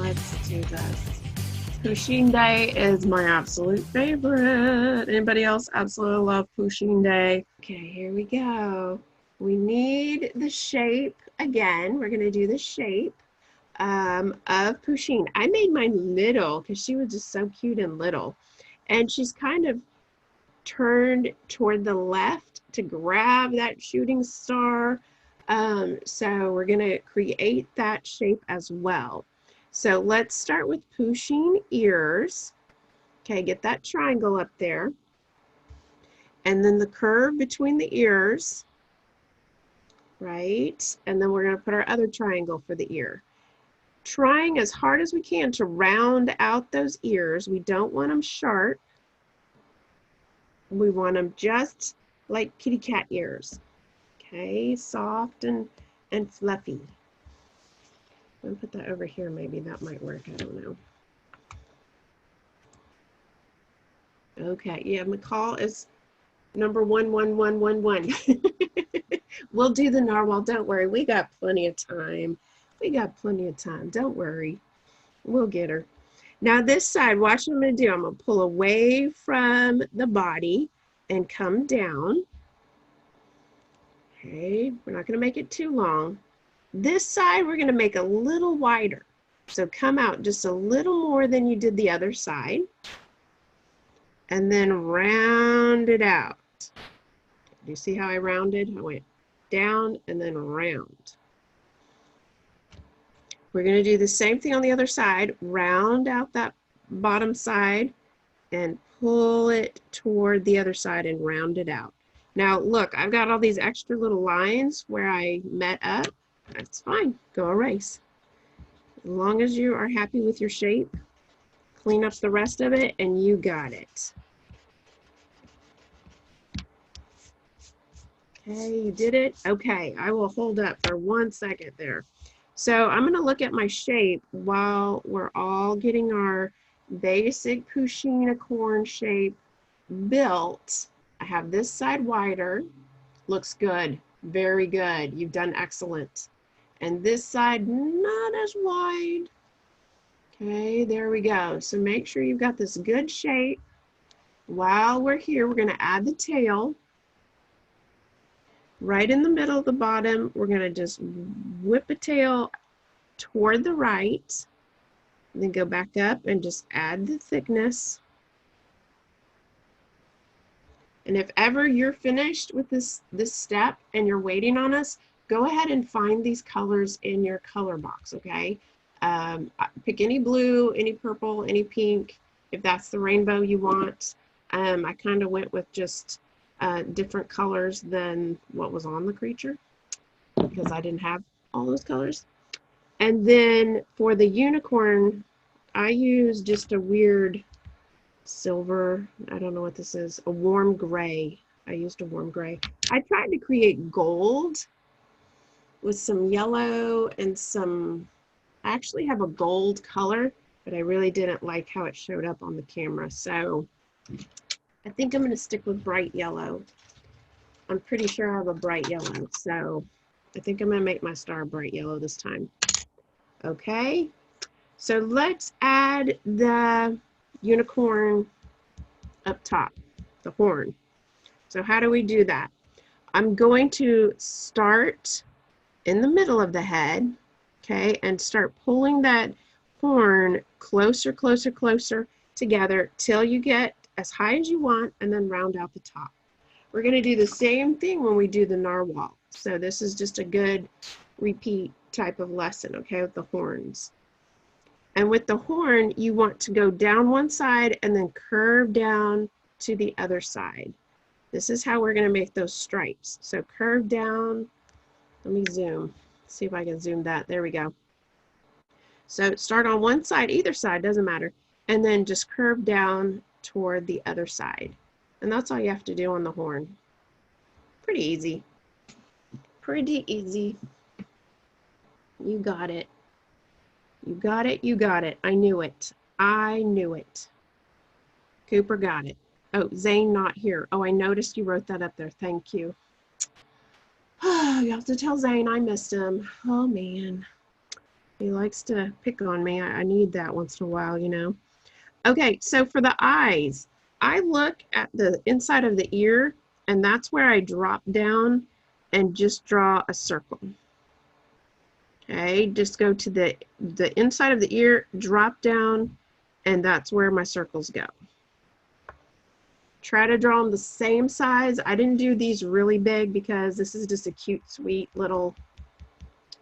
let's do this. Pusheen Day is my absolute favorite. Anybody else absolutely love Pusheen Day? Okay, here we go. We need the shape again. We're going to do the shape of Pusheen. I made mine little because she was just so cute and little. And she's kind of turned toward the left to grab that shooting star. So we're going to create that shape as well. So let's start with Pusheen ears. Okay, get that triangle up there. And then the curve between the ears, right? And then we're going to put our other triangle for the ear. Trying as hard as we can to round out those ears. We don't want them sharp. We want them just like kitty cat ears. Okay, soft and fluffy. I'm gonna put that over here, maybe that might work, I don't know. Okay, yeah, McCall is number 11111. We'll do the narwhal, don't worry, we got plenty of time. We got plenty of time, don't worry. We'll get her. Now this side, watch what I'm gonna do. I'm gonna pull away from the body and come down. Okay, we're not gonna make it too long. This side, we're gonna make a little wider. So come out just a little more than you did the other side. And then round it out. Do you see how I rounded? I went down and then round. We're going to do the same thing on the other side. Round out that bottom side and pull it toward the other side and round it out. Now look, I've got all these extra little lines where I met up. That's fine. Go erase. As long as you are happy with your shape, clean up the rest of it and you got it. Okay, you did it? Okay, I will hold up for 1 second there. So I'm going to look at my shape while we're all getting our basic Pusheenicorn shape built. I have this side wider. Looks good. Very good. You've done excellent. And this side not as wide. Okay, there we go. So make sure you've got this good shape. While we're here, we're going to add the tail. Right in the middle of the bottom, we're going to just whip a tail toward the right. Then go back up and just add the thickness. And if ever you're finished with this step and you're waiting on us, go ahead and find these colors in your color box, okay? Pick any blue, any purple, any pink, if that's the rainbow you want. I kind of went with just different colors than what was on the creature because I didn't have all those colors. And then for the unicorn, I used just a weird silver, I don't know what this is, a warm gray. I used a warm gray. I tried to create gold with some yellow and some, I actually have a gold color, but I really didn't like how it showed up on the camera. So I think I'm going to stick with bright yellow. I'm pretty sure I have a bright yellow, so I think I'm going to make my star bright yellow this time. Okay, so let's add the unicorn up top, the horn. So how do we do that? I'm going to start in the middle of the head, okay, and start pulling that horn closer, closer, closer together till you get as high as you want and then round out the top. We're going to do the same thing when we do the narwhal. So this is just a good repeat type of lesson, okay, with the horns. And with the horn, you want to go down one side and then curve down to the other side. This is how we're going to make those stripes. So curve down. Let me zoom. See if I can zoom that. There we go. So start on one side, either side, doesn't matter. And then just curve down toward the other side. And that's all you have to do on the horn. Pretty easy. Pretty easy. You got it. You got it. You got it. I knew it. I knew it. Cooper got it. Oh, Zane not here. Oh, I noticed you wrote that up there. Thank you. Oh, you have to tell Zane I missed him. Oh, man. He likes to pick on me. I need that once in a while, you know. Okay, so for the eyes, I look at the inside of the ear, and that's where I drop down and just draw a circle. Okay, just go to the inside of the ear, drop down, and that's where my circles go. Try to draw them the same size. I didn't do these really big because this is just a cute, sweet little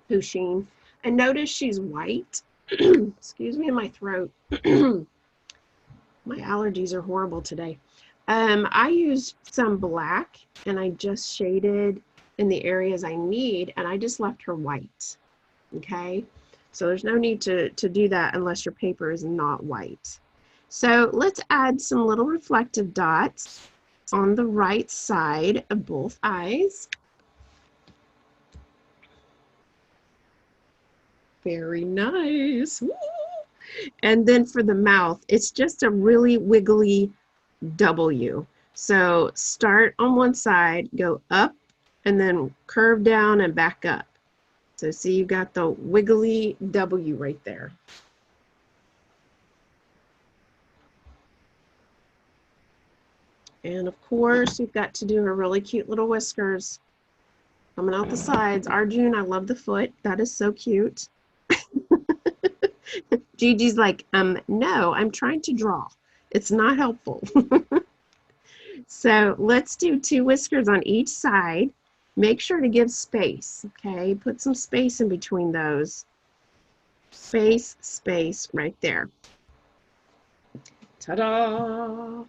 Pusheen. And notice she's white. Excuse me in my throat. My allergies are horrible today. I used some black and I just shaded in the areas I need, and I just left her white. Okay, so there's no need to do that unless your paper is not white. So let's add some little reflective dots on the right side of both eyes. Very nice. Woo! And then for the mouth, it's just a really wiggly W. So start on one side, go up, and then curve down and back up. So see, you got the wiggly W right there. And of course, you've got to do her really cute little whiskers coming out the sides. Arjun, I love the foot. That is so cute. Gigi's like, no, I'm trying to draw. It's not helpful. So let's do 2 whiskers on each side. Make sure to give space, okay? Put some space in between those. Space, space right there. Ta-da!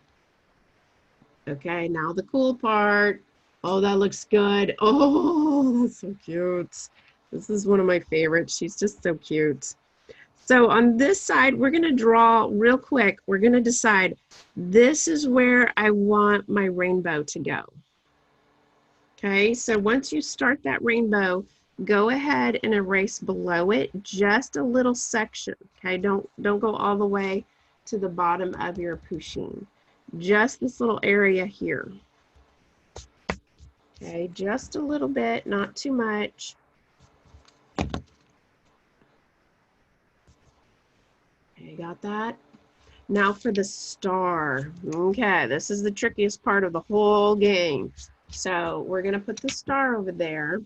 Okay, now the cool part. Oh, that looks good. Oh, that's so cute. This is one of my favorites. She's just so cute. So on this side, we're going to draw real quick. We're going to decide this is where I want my rainbow to go. Okay, so once you start that rainbow, go ahead and erase below it just a little section. Okay, don't go all the way to the bottom of your Pusheen. Just this little area here. Okay, just a little bit, not too much. Okay, got that? Now for the star. Okay, this is the trickiest part of the whole game. So we're going to put the star over there.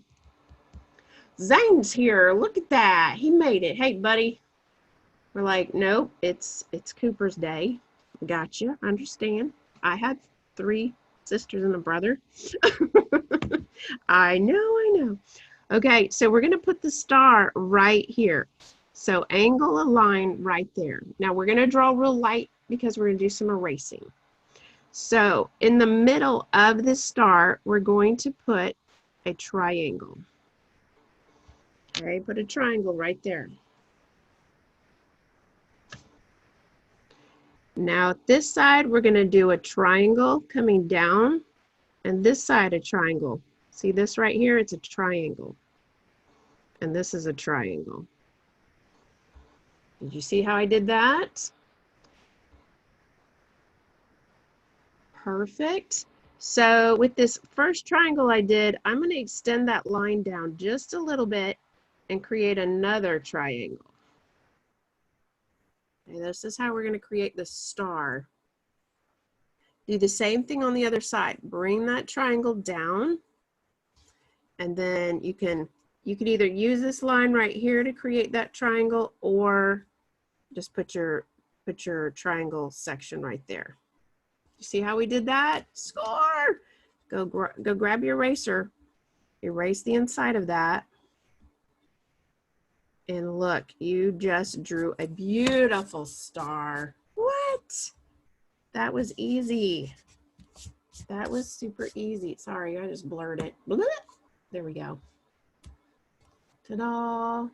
Zane's here. Look at that. He made it. Hey, buddy. We're like, nope, it's Cooper's day. Gotcha. Understand. I had 3 sisters and a brother. I know. Okay, so we're going to put the star right here. So angle a line right there. Now we're going to draw real light because we're going to do some erasing. So in the middle of this star, we're going to put a triangle. Okay, put a triangle right there. Now this side, we're going to do a triangle coming down, and this side a triangle. See this right here? It's a triangle. And this is a triangle. Did you see how I did that? Perfect. So with this first triangle I did, I'm going to extend that line down just a little bit and create another triangle. Okay, this is how we're going to create the star. Do the same thing on the other side. Bring that triangle down, and then you can either use this line right here to create that triangle, or just put your triangle section right there. You see how we did that? Score! Go grab your eraser. Erase the inside of that. And look, you just drew a beautiful star. What? That was easy. That was super easy. Sorry, I just blurred it. There we go. Ta-da!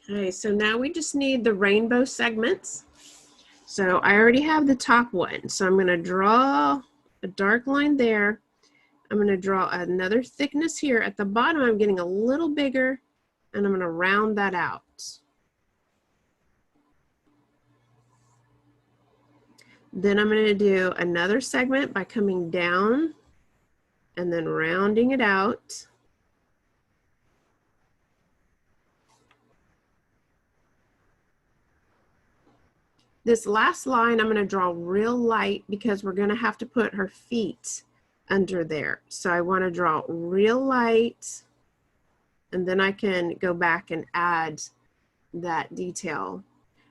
Okay, so now we just need the rainbow segments. So I already have the top one. So I'm going to draw a dark line there. I'm going to draw another thickness here. At the bottom, I'm getting a little bigger, and I'm going to round that out. Then I'm going to do another segment by coming down and then rounding it out. This last line I'm going to draw real light because we're going to have to put her feet under there. So I want to draw real light, and then I can go back and add that detail.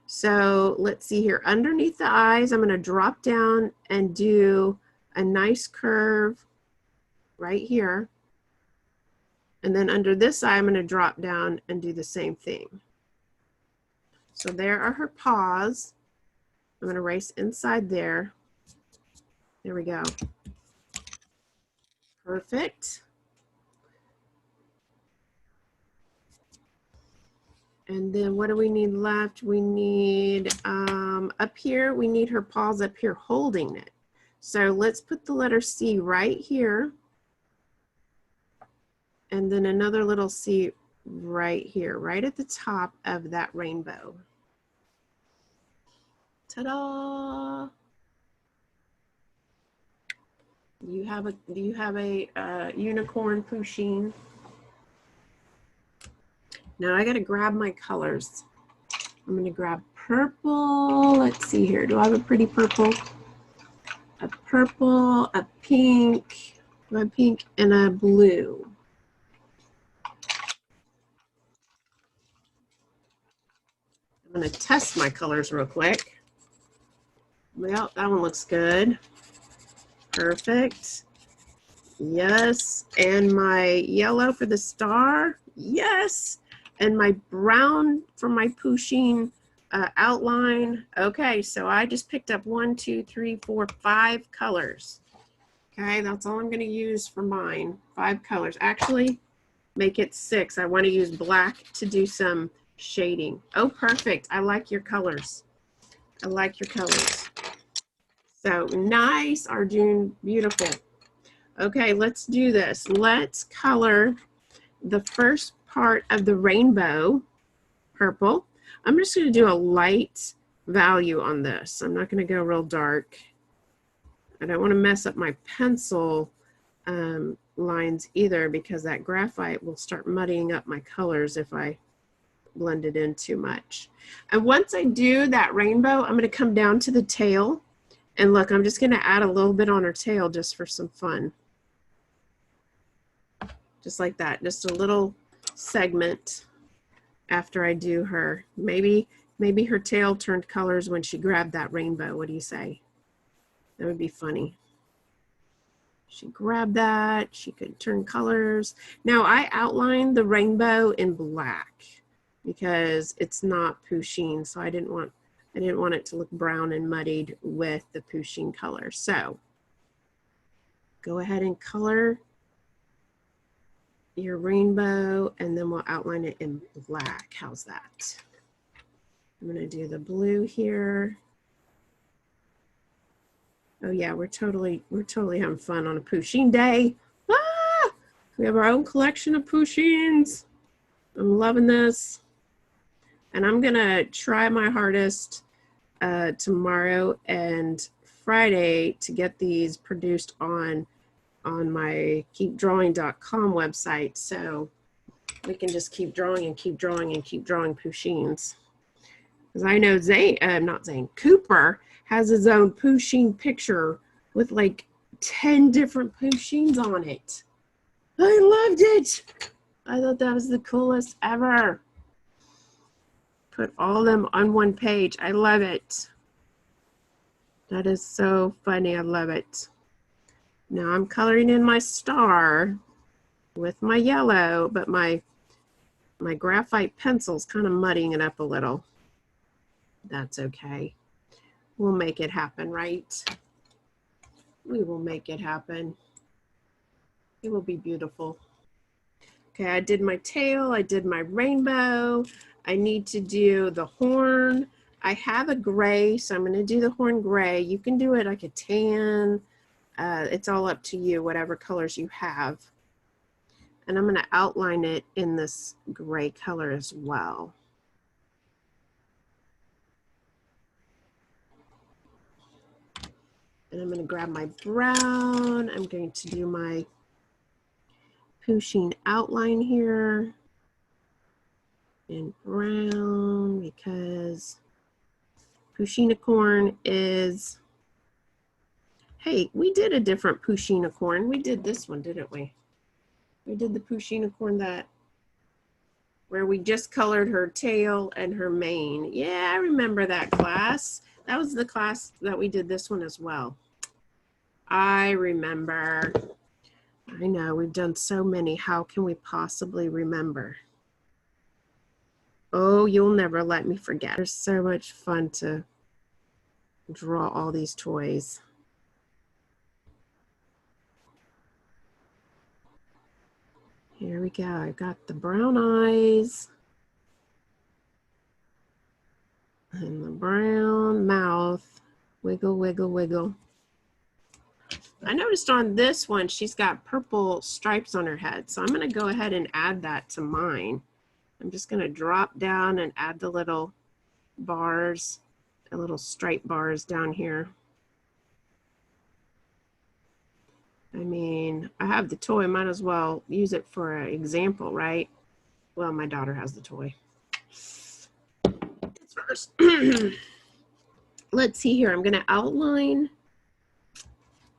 So let's see here. Underneath the eyes, I'm going to drop down and do a nice curve right here. And then under this eye, I'm going to drop down and do the same thing. So there are her paws. I'm going to erase inside there. There we go. Perfect. And then what do we need left? We need up here, we need her paws up here holding it. So let's put the letter C right here. And then another little C right here, right at the top of that rainbow. Ta-da! Do you have a unicorn Pusheen? Now I gotta grab my colors. I'm gonna grab purple. Let's see here. Do I have a pretty purple? A purple, a pink, do I have pink, and a blue. I'm gonna test my colors real quick. Well, that one looks good. Perfect. Yes. And my yellow for the star. Yes. And my brown for my Pusheen outline. Okay, so I just picked up 1, 2, 3, 4, 5 colors. Okay, that's all I'm going to use for mine. 5 colors. Actually, make it 6. I want to use black to do some shading. Oh, perfect. I like your colors. I like your colors. So nice, Arjun. Beautiful. Okay, let's do this. Let's color the first part of the rainbow purple. I'm just going to do a light value on this. I'm not going to go real dark. I don't want to mess up my pencil lines either, because that graphite will start muddying up my colors if I blend it in too much. And once I do that rainbow, I'm going to come down to the tail. And look, I'm just going to add a little bit on her tail just for some fun. Just like that, just a little segment after I do her. Maybe her tail turned colors when she grabbed that rainbow. What do you say? That would be funny. She grabbed that, she could turn colors. Now I outlined the rainbow in black because it's not Pusheen, so I didn't want it to look brown and muddied with the Pusheen color. So go ahead and color your rainbow, and then we'll outline it in black. How's that? I'm going to do the blue here. Oh yeah, we're totally having fun on a Pusheen day. Ah! We have our own collection of Pusheens. I'm loving this. And I'm gonna try my hardest tomorrow and Friday to get these produced on my keepdrawing.com website, so we can just keep drawing and keep drawing and keep drawing Pusheens. Because I know Cooper has his own Pusheen picture with like 10 different Pusheens on it. I loved it. I thought that was the coolest ever. Put all of them on one page. I love it. That is so funny. I love it. Now I'm coloring in my star with my yellow, but my graphite pencil's kind of muddying it up a little. That's okay. We'll make it happen, right? We will make it happen. It will be beautiful. Okay, I did my tail, I did my rainbow. I need to do the horn. I have a gray, so I'm going to do the horn gray. You can do it like a tan. It's all up to you, whatever colors you have. And I'm going to outline it in this gray color as well. And I'm going to grab my brown. I'm going to do my Pusheen outline here in brown because Pusheenicorn is, hey, we did a different Pusheenicorn. We did this one, didn't we? We did the Pusheenicorn that, where we just colored her tail and her mane. Yeah, I remember that class. That was the class that we did this one as well. I remember. I know, we've done so many. How can we possibly remember? Oh, you'll never let me forget. There's so much fun to draw all these toys. Here we go. I got the brown eyes and the brown mouth. Wiggle, wiggle, wiggle. I noticed on this one, she's got purple stripes on her head. So I'm going to go ahead and add that to mine. I'm just going to drop down and add the little bars, the little stripe bars down here. I mean, I have the toy, might as well use it for an example, right? Well, my daughter has the toy. First, let's see here. I'm going to outline.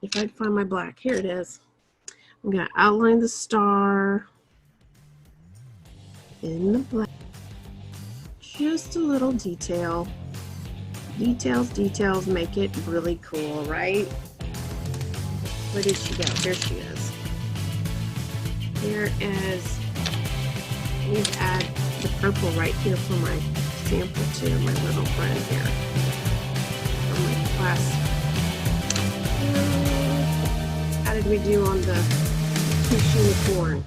If I find my black, here it is. I'm going to outline the star in the black. Just a little detail. Details, details make it really cool, right? Where did she go? There she is. Here is, I need to add the purple right here for my sample too, my little friend here. For my class. How did we do on the Pusheen corn?